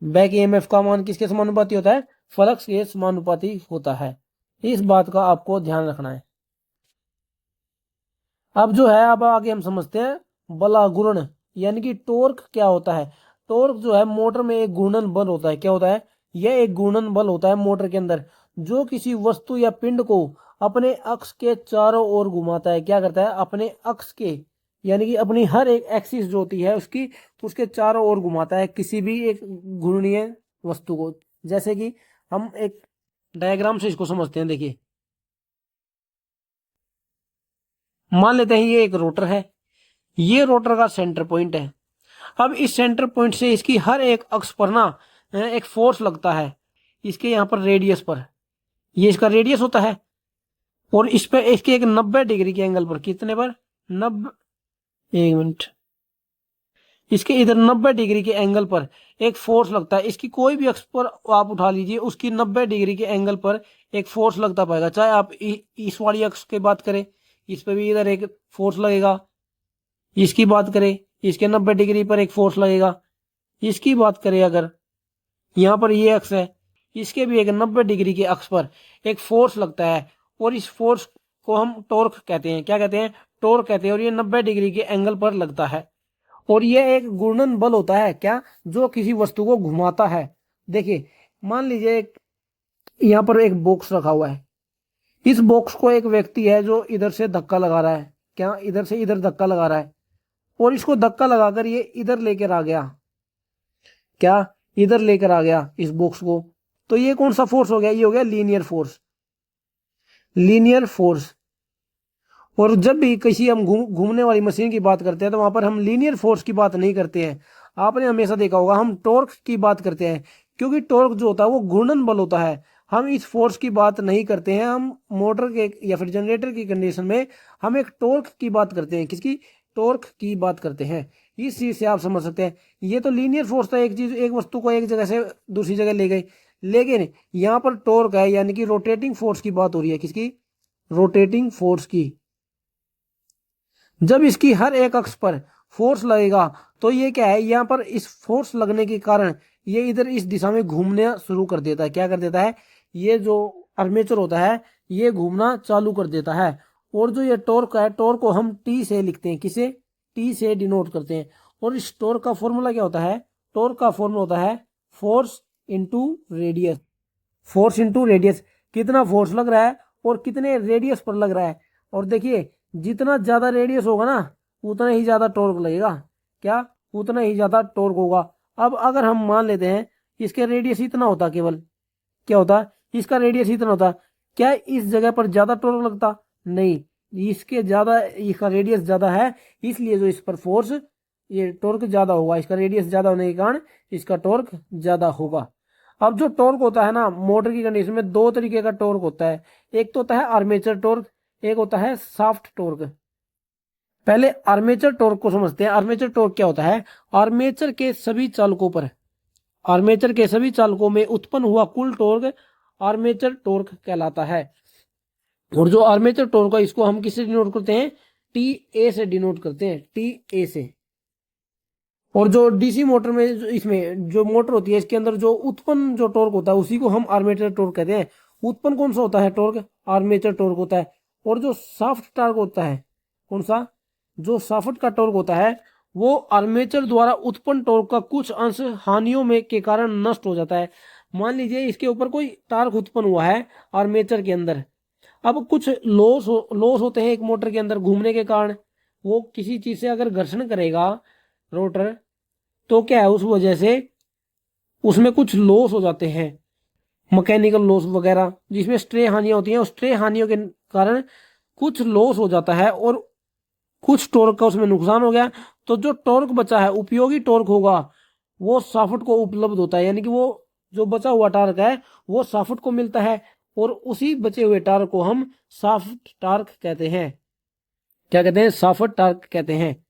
A: बैक ईएमएफ का मान किसके समानुपाती होता है? फ्लक्स के समानुपाती होता है। इस बात का आपको ध्यान रखना है। अब जो है, अब आगे हम समझते हैं बला गुणन, यानी कि टॉर्क क्या होता है। टॉर्क जो है मोटर में एक घूर्णन बल होता है। क्या होता है? यह एक घूर्णन बल होता है मोटर के अंदर, जो किसी वस्तु या पिंड को अपने अक्ष के चारों ओर घुमाता है। क्या करता है? अपने अक्ष के, यानी कि अपनी हर एक एक्सिस जो होती है उसकी, उसके चारों ओर घुमाता है किसी भी एक घूर्णीय वस्तु को। जैसे कि हम एक डायग्राम से इसको समझते हैं। देखिए, मान लेते हैं ये एक रोटर है, ये रोटर का सेंटर पॉइंट है। अब इस सेंटर पॉइंट से इसकी हर एक अक्ष पर ना एक फोर्स लगता है, इसके यहाँ पर रेडियस पर, ये इसका रेडियस होता है। और इस पे इसके एक 90 डिग्री के एंगल पर, कितने पर? 90, एक मिनट, इसके इधर 90 डिग्री के एंगल पर एक फोर्स लगता है। इसकी कोई भी अक्ष पर आप उठा लीजिए, उसकी 90 डिग्री के एंगल पर एक फोर्स लगता पाएगा। चाहे आप इस वाली अक्ष की बात करें, इस पे भी इधर एक फोर्स लगेगा। इसकी बात करें, इसके 90 डिग्री पर एक फोर्स लगेगा। इसकी बात करें अगर, यहाँ पर ये अक्ष है, इसके भी एक 90 डिग्री के अक्ष पर एक फोर्स लगता है, और इस फोर्स को हम टॉर्क कहते हैं। क्या कहते हैं? टॉर्क कहते हैं। और ये 90 डिग्री के एंगल पर लगता है, और यह एक घूर्णन बल होता है। क्या? जो किसी वस्तु को घुमाता है। देखिए, मान लीजिए यहाँ पर एक बॉक्स रखा हुआ है, इस बॉक्स को एक व्यक्ति है जो इधर से धक्का लगा रहा है। क्या? इधर से इधर धक्का लगा रहा है, और इसको धक्का लगाकर ये इधर लेकर आ गया। क्या? इधर लेकर आ गया इस बॉक्स को। तो ये कौन सा फोर्स हो गया? ये हो गया लीनियर फोर्स। Linear force. और जब भी किसी हम घूमने वाली मशीन की बात करते हैं तो वहां पर हम लीनियर फोर्स की बात नहीं करते हैं। आपने हमेशा देखा होगा हम टॉर्क की बात करते हैं, क्योंकि टॉर्क जो होता है वो घूर्णन बल होता है। हम इस फोर्स की बात नहीं करते हैं। हम मोटर के या फिर जनरेटर की कंडीशन में हम एक टॉर्क की बात करते हैं। किसकी? टॉर्क की बात करते हैं। इस चीज से आप समझ सकते हैं, ये तो लीनियर फोर्स था, एक चीज, एक वस्तु को एक जगह से दूसरी जगह ले गई। लेकिन यहाँ पर टॉर्क है, यानी कि रोटेटिंग फोर्स की बात हो रही है। किसकी? रोटेटिंग फोर्स की। जब इसकी हर एक अक्ष पर फोर्स लगेगा तो ये क्या है, यहाँ पर इस फोर्स लगने के कारण ये इधर इस दिशा में घूमना शुरू कर देता है। क्या कर देता है? ये जो आर्मेचर होता है ये घूमना चालू कर देता है। और जो ये टॉर्क है, टॉर्क को हम टी से लिखते हैं। किसे? टी से डिनोट करते हैं। और इस टॉर्क का फॉर्मूला क्या होता है? टॉर्क का फॉर्मूला होता है force into radius. Force into radius, कितना फोर्स लग रहा है और कितने रेडियस पर लग रहा है। और देखिए जितना ज्यादा रेडियस होगा ना उतना ही ज्यादा टॉर्क लगेगा। क्या? उतना ही ज्यादा टॉर्क होगा। अब अगर हम मान लेते हैं इसके रेडियस इतना होता, केवल क्या होता, इसका रेडियस इतना होता, क्या इस जगह पर ज्यादा टॉर्क लगता? नहीं, इसका रेडियस ज्यादा है, इसलिए जो इस पर फोर्स, ये टॉर्क ज्यादा होगा। इसका रेडियस ज्यादा होने के कारण इसका टॉर्क ज्यादा होगा। अब जो टॉर्क होता है ना, मोटर की कंडीशन में दो तरीके का टॉर्क होता है। एक तो होता है आर्मेचर टॉर्क, एक होता है शाफ्ट टॉर्क। पहले आर्मेचर टॉर्क को समझते हैं। आर्मेचर टॉर्क क्या होता है? आर्मेचर के सभी चालकों पर, आर्मेचर के सभी चालकों में उत्पन्न हुआ कुल टॉर्क आर्मेचर टॉर्क कहलाता है। और जो आर्मेचर टॉर्क है इसको हम किससे डिनोट करते हैं? टी ए से डिनोट करते हैं, टी ए से। और जो डीसी मोटर में इसमें जो मोटर होती है इसके अंदर जो उत्पन्न जो टॉर्क होता है उसी को हम आर्मेचर टॉर्क कहते हैं। उत्पन्न कौन सा होता है टॉर्क? आर्मेचर टॉर्क होता है। और जो शाफ्ट टॉर्क होता है, कौन सा? जो शाफ्ट का टॉर्क होता है वो आर्मेचर द्वारा उत्पन्न टॉर्क का कुछ अंश हानियों में के कारण नष्ट हो जाता है। मान लीजिए इसके ऊपर कोई टॉर्क उत्पन्न हुआ है आर्मेचर के अंदर, अब कुछ लॉस होते हैं एक मोटर के अंदर घूमने के कारण। वो किसी चीज से अगर घर्षण करेगा रोटर, तो क्या है, उस वजह से उसमें कुछ लॉस हो जाते हैं, मैकेनिकल लॉस वगैरह, जिसमें स्ट्रे हानियां होती हैं। उस स्ट्रे हानियों के कारण कुछ लॉस हो जाता है और कुछ टॉर्क का उसमें नुकसान हो गया। तो जो टॉर्क बचा है, उपयोगी टॉर्क होगा, वो शाफ्ट को उपलब्ध होता है। यानी कि वो जो बचा हुआ टॉर्क है वो शाफ्ट को मिलता है और उसी बचे हुए टॉर्क को हम शाफ्ट टॉर्क कहते हैं। क्या कहते हैं? शाफ्ट टॉर्क कहते हैं।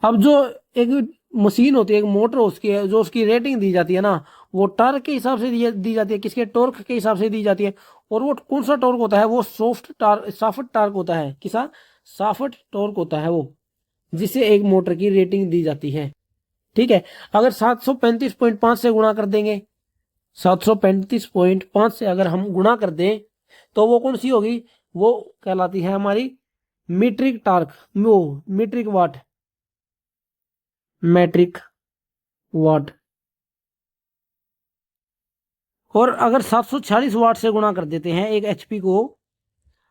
A: अब जो एक मशीन होती है, एक मोटर, उसकी जो उसकी रेटिंग दी जाती है ना, वो टॉर्क के हिसाब से दी जाती है, किसके? टॉर्क के हिसाब से दी जाती है। और वो कौन सा टॉर्क होता है? वो शाफ्ट टॉर्क होता है। किसा? शाफ्ट टॉर्क होता है वो, जिसे एक मोटर की रेटिंग दी जाती है। ठीक है। अगर 735.5 से गुणा कर देंगे, 735.5 से अगर हम गुणा कर दें तो वो कौन सी होगी? वो कहलाती है हमारी मीट्रिक टॉर्क, वो मीट्रिक वाट, मैट्रिक वाट। और अगर 746 वाट से गुणा कर देते हैं एक एचपी को,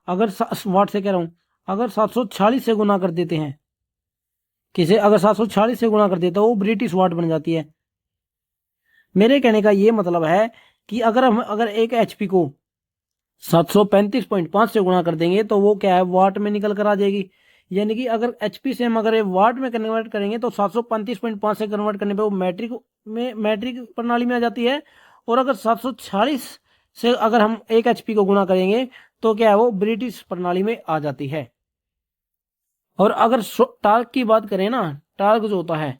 A: अगर वाट से कह रहा हूं, अगर 746 से गुणा कर देते हैं किसे, अगर 746 से गुणा कर देते हैं वो ब्रिटिश वाट बन जाती है। मेरे कहने का ये मतलब है कि अगर एक एचपी को 735.5 से गुणा कर देंगे तो वो क्या है, वाट में निकल कर आ जाएगी। यानी कि अगर एचपी से हम अगर ये वाट में कन्वर्ट करेंगे तो 735.5 से कन्वर्ट करने पे वो मैट्रिक प्रणाली में आ जाती है। और अगर 746 से अगर हम एक एचपी को गुणा करेंगे तो क्या है, वो ब्रिटिश प्रणाली में आ जाती है। और अगर टॉर्क की बात करें ना, टॉर्क जो होता है,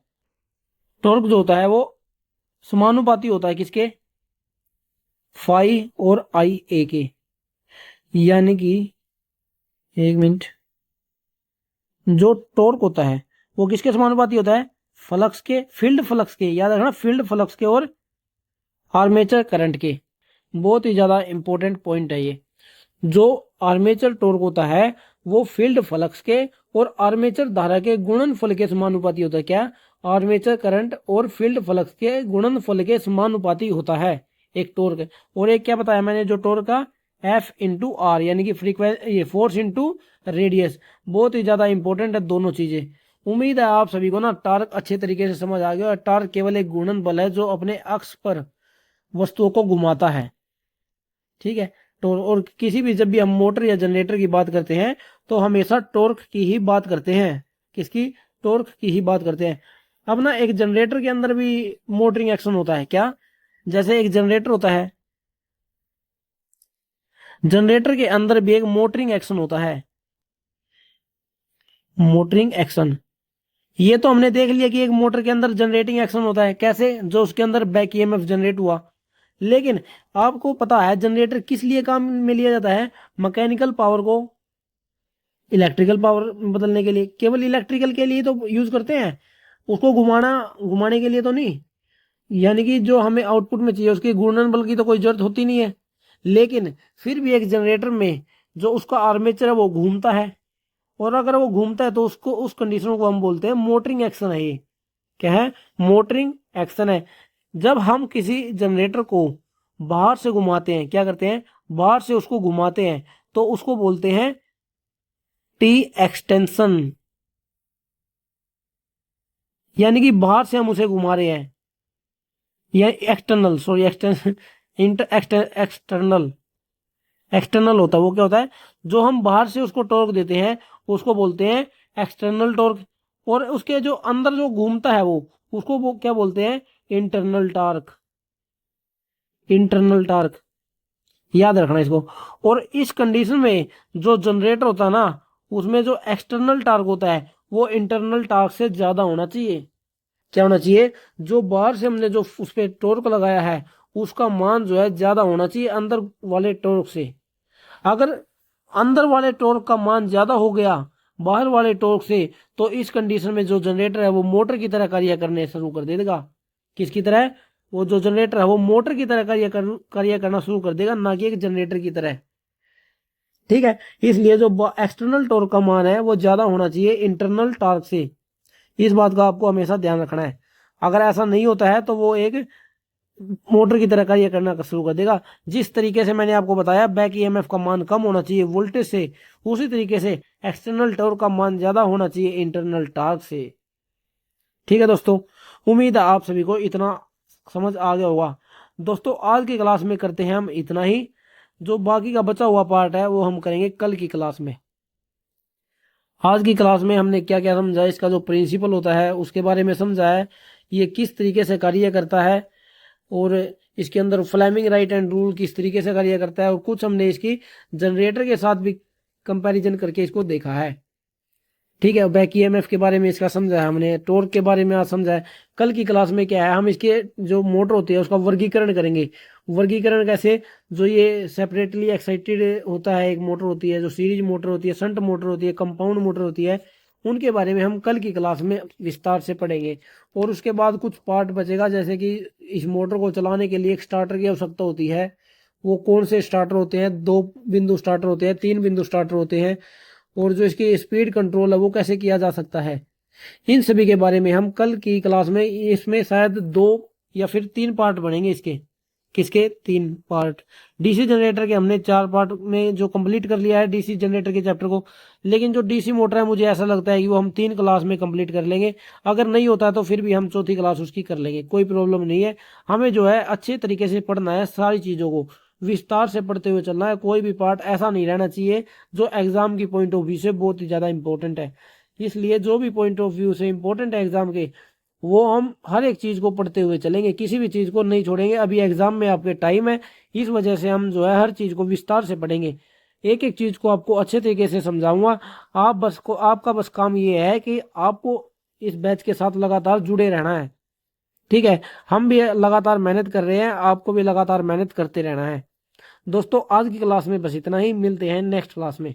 A: टॉर्क जो होता है वो समानुपाती होता है किसके? फाई और आई ए के। यानी कि एक मिनट, जो टॉर्क होता है वो किसके समानुपाती होता है? फ्लक्स के, फील्ड फ्लक्स के, याद रखना, फील्ड फ्लक्स के और आर्मेचर करंट के। बहुत ही ज्यादा इंपॉर्टेंट पॉइंट है ये। जो आर्मेचर टॉर्क होता है वो फील्ड फ्लक्स के और आर्मेचर धारा के गुणनफल के समानुपाती होता है। क्या? आर्मेचर करंट और फील्ड फ्लक्स के गुणनफल के समानुपाती होता है एक टॉर्क। और एक क्या बताया मैंने, जो टॉर्क का एफ इंटू आर, यानी कि फ्रीक्वेंसी, ये फोर्स इंटू रेडियस। बहुत ही ज्यादा इंपॉर्टेंट है दोनों चीजें। उम्मीद है आप सभी को ना टॉर्क अच्छे तरीके से समझ आ गया। और टॉर्क केवल एक गुणन बल है जो अपने अक्ष पर वस्तुओं को घुमाता है। ठीक है। तो और किसी भी, जब भी हम मोटर या जनरेटर की बात करते हैं तो हमेशा टॉर्क की ही बात करते हैं। किसकी? टॉर्क की ही बात करते हैं। अब ना एक जनरेटर के अंदर भी मोटरिंग एक्शन होता है। क्या? जैसे एक जनरेटर होता है, जनरेटर के अंदर भी एक मोटरिंग एक्शन होता है। मोटरिंग एक्शन, ये तो हमने देख लिया कि एक मोटर के अंदर जनरेटिंग एक्शन होता है। कैसे? जो उसके अंदर बैक ईएमएफ जनरेट हुआ। लेकिन आपको पता है जनरेटर किस लिए काम में लिया जाता है? मैकेनिकल पावर को इलेक्ट्रिकल पावर बदलने के लिए। केवल इलेक्ट्रिकल के लिए तो यूज करते हैं, उसको घुमाने के लिए तो नहीं। यानी कि जो हमें आउटपुट में चाहिए उसके घूर्णन बल की तो कोई जरूरत होती नहीं है। लेकिन फिर भी एक जनरेटर में जो उसका आर्मेचर है वो घूमता है। और अगर वो घूमता है तो उसको, उस कंडीशन को हम बोलते हैं मोटरिंग एक्शन है ये। क्या है, मोटरिंग एक्शन है। जब हम किसी जनरेटर को बाहर से घुमाते हैं, क्या करते हैं, बाहर से उसको घुमाते हैं, तो उसको बोलते हैं टी एक्सटेंशन, यानी कि बाहर से हम उसे घुमा रहे हैं। या external, sorry extension, external, external होता है वो, क्या होता है, जो हम बाहर से उसको टॉर्क देते हैं उसको बोलते हैं एक्सटर्नल टॉर्क। और उसके जो अंदर जो घूमता है वो, उसको वो क्या बोलते हैं, इंटरनल टॉर्क, इंटरनल टॉर्क, याद रखना इसको। और इस कंडीशन में जो जनरेटर होता है ना, उसमें जो एक्सटर्नल टॉर्क होता है वो इंटरनल टॉर्क से ज्यादा होना चाहिए। क्या होना चाहिए, जो बाहर से हमने जो उस पर टॉर्क लगाया है उसका मान जो है ज्यादा होना चाहिए अंदर वाले टॉर्क से। अगर अंदर वाले टॉर्क का मान ज्यादा हो गया बाहर वाले टॉर्क से, तो इस कंडीशन में जो जनरेटर है वो मोटर की तरह कार्य करने शुरू कर देगा। किसकी तरह, वो जो जनरेटर है वो मोटर की तरह कार्य करना शुरू कर देगा, ना कि एक जनरेटर की तरह। ठीक है, इसलिए जो एक्सटर्नल टॉर्क का मान है वो ज्यादा होना चाहिए इंटरनल टॉर्क से। इस बात का आपको हमेशा ध्यान रखना है। अगर ऐसा नहीं होता है तो वो एक मोटर की तरह कार्य करना शुरू कर देगा। जिस तरीके से मैंने आपको बताया बैक ईएमएफ का मान कम होना चाहिए वोल्टेज से, उसी तरीके से एक्सटर्नल टॉर्क का मान ज्यादा होना चाहिए इंटरनल टॉर्क से। ठीक है दोस्तों, उम्मीद है आप सभी को इतना समझ आ गया होगा। दोस्तों आज की क्लास में करते हैं हम इतना ही, जो बाकी का बचा हुआ पार्ट है वो हम करेंगे कल की क्लास में। आज की क्लास में हमने क्या क्या समझा, इसका जो प्रिंसिपल होता है उसके बारे में समझा है, ये किस तरीके से कार्य करता है, और इसके अंदर फ्लेमिंग राइट एंड रूल किस तरीके से कार्य करता है, और कुछ हमने इसकी जनरेटर के साथ भी कंपैरिजन करके इसको देखा है। ठीक है, बैक ईएमएफ के बारे में इसका समझा है हमने, टॉर्क के बारे में आज समझा है। कल की क्लास में क्या है, हम इसके जो मोटर होती है उसका वर्गीकरण करेंगे। वर्गीकरण कैसे, जो ये सेपरेटली एक्साइटेड होता है, एक मोटर होती है जो सीरीज मोटर होती है, शंट मोटर होती है, कंपाउंड मोटर होती है, उनके बारे में हम कल की क्लास में विस्तार से पढ़ेंगे। और उसके बाद कुछ पार्ट बचेगा, जैसे कि इस मोटर को चलाने के लिए एक स्टार्टर की आवश्यकता होती है। वो कौन से स्टार्टर होते हैं, 2 बिंदु स्टार्टर होते हैं, 3 बिंदु स्टार्टर होते हैं, और जो इसकी स्पीड कंट्रोल है वो कैसे किया जा सकता है, इन सभी के बारे में हम कल की क्लास में, इसमें शायद 2 या फिर 3 पार्ट बनेंगे इसके। किसके, 3 पार्ट। डीसी जनरेटर के हमने 4 पार्ट में जो कंप्लीट कर लिया है डीसी जनरेटर के चैप्टर को, लेकिन जो डीसी मोटर है मुझे ऐसा लगता है कि वो हम 3 क्लास में कंप्लीट कर लेंगे। अगर नहीं होता तो फिर भी हम चौथी क्लास उसकी कर लेंगे, कोई प्रॉब्लम नहीं है। हमें जो है अच्छे तरीके से पढ़ना है, सारी चीजों को विस्तार से पढ़ते हुए चलना है। कोई भी पार्ट ऐसा नहीं रहना चाहिए जो एग्जाम की पॉइंट ऑफ व्यू से बहुत ही ज्यादा इंपॉर्टेंट है। इसलिए जो भी पॉइंट ऑफ व्यू से इंपॉर्टेंट है एग्जाम के, वो हम हर एक चीज को पढ़ते हुए चलेंगे, किसी भी चीज को नहीं छोड़ेंगे। अभी एग्जाम में आपके टाइम है, इस वजह से हम जो है हर चीज को विस्तार से पढ़ेंगे, एक एक चीज को आपको अच्छे तरीके से समझाऊंगा। आपका बस काम ये है कि आपको इस बैच के साथ लगातार जुड़े रहना है। ठीक है, हम भी लगातार मेहनत कर रहे हैं, आपको भी लगातार मेहनत करते रहना है। दोस्तों आज की क्लास में बस इतना ही, मिलते हैं नेक्स्ट क्लास में।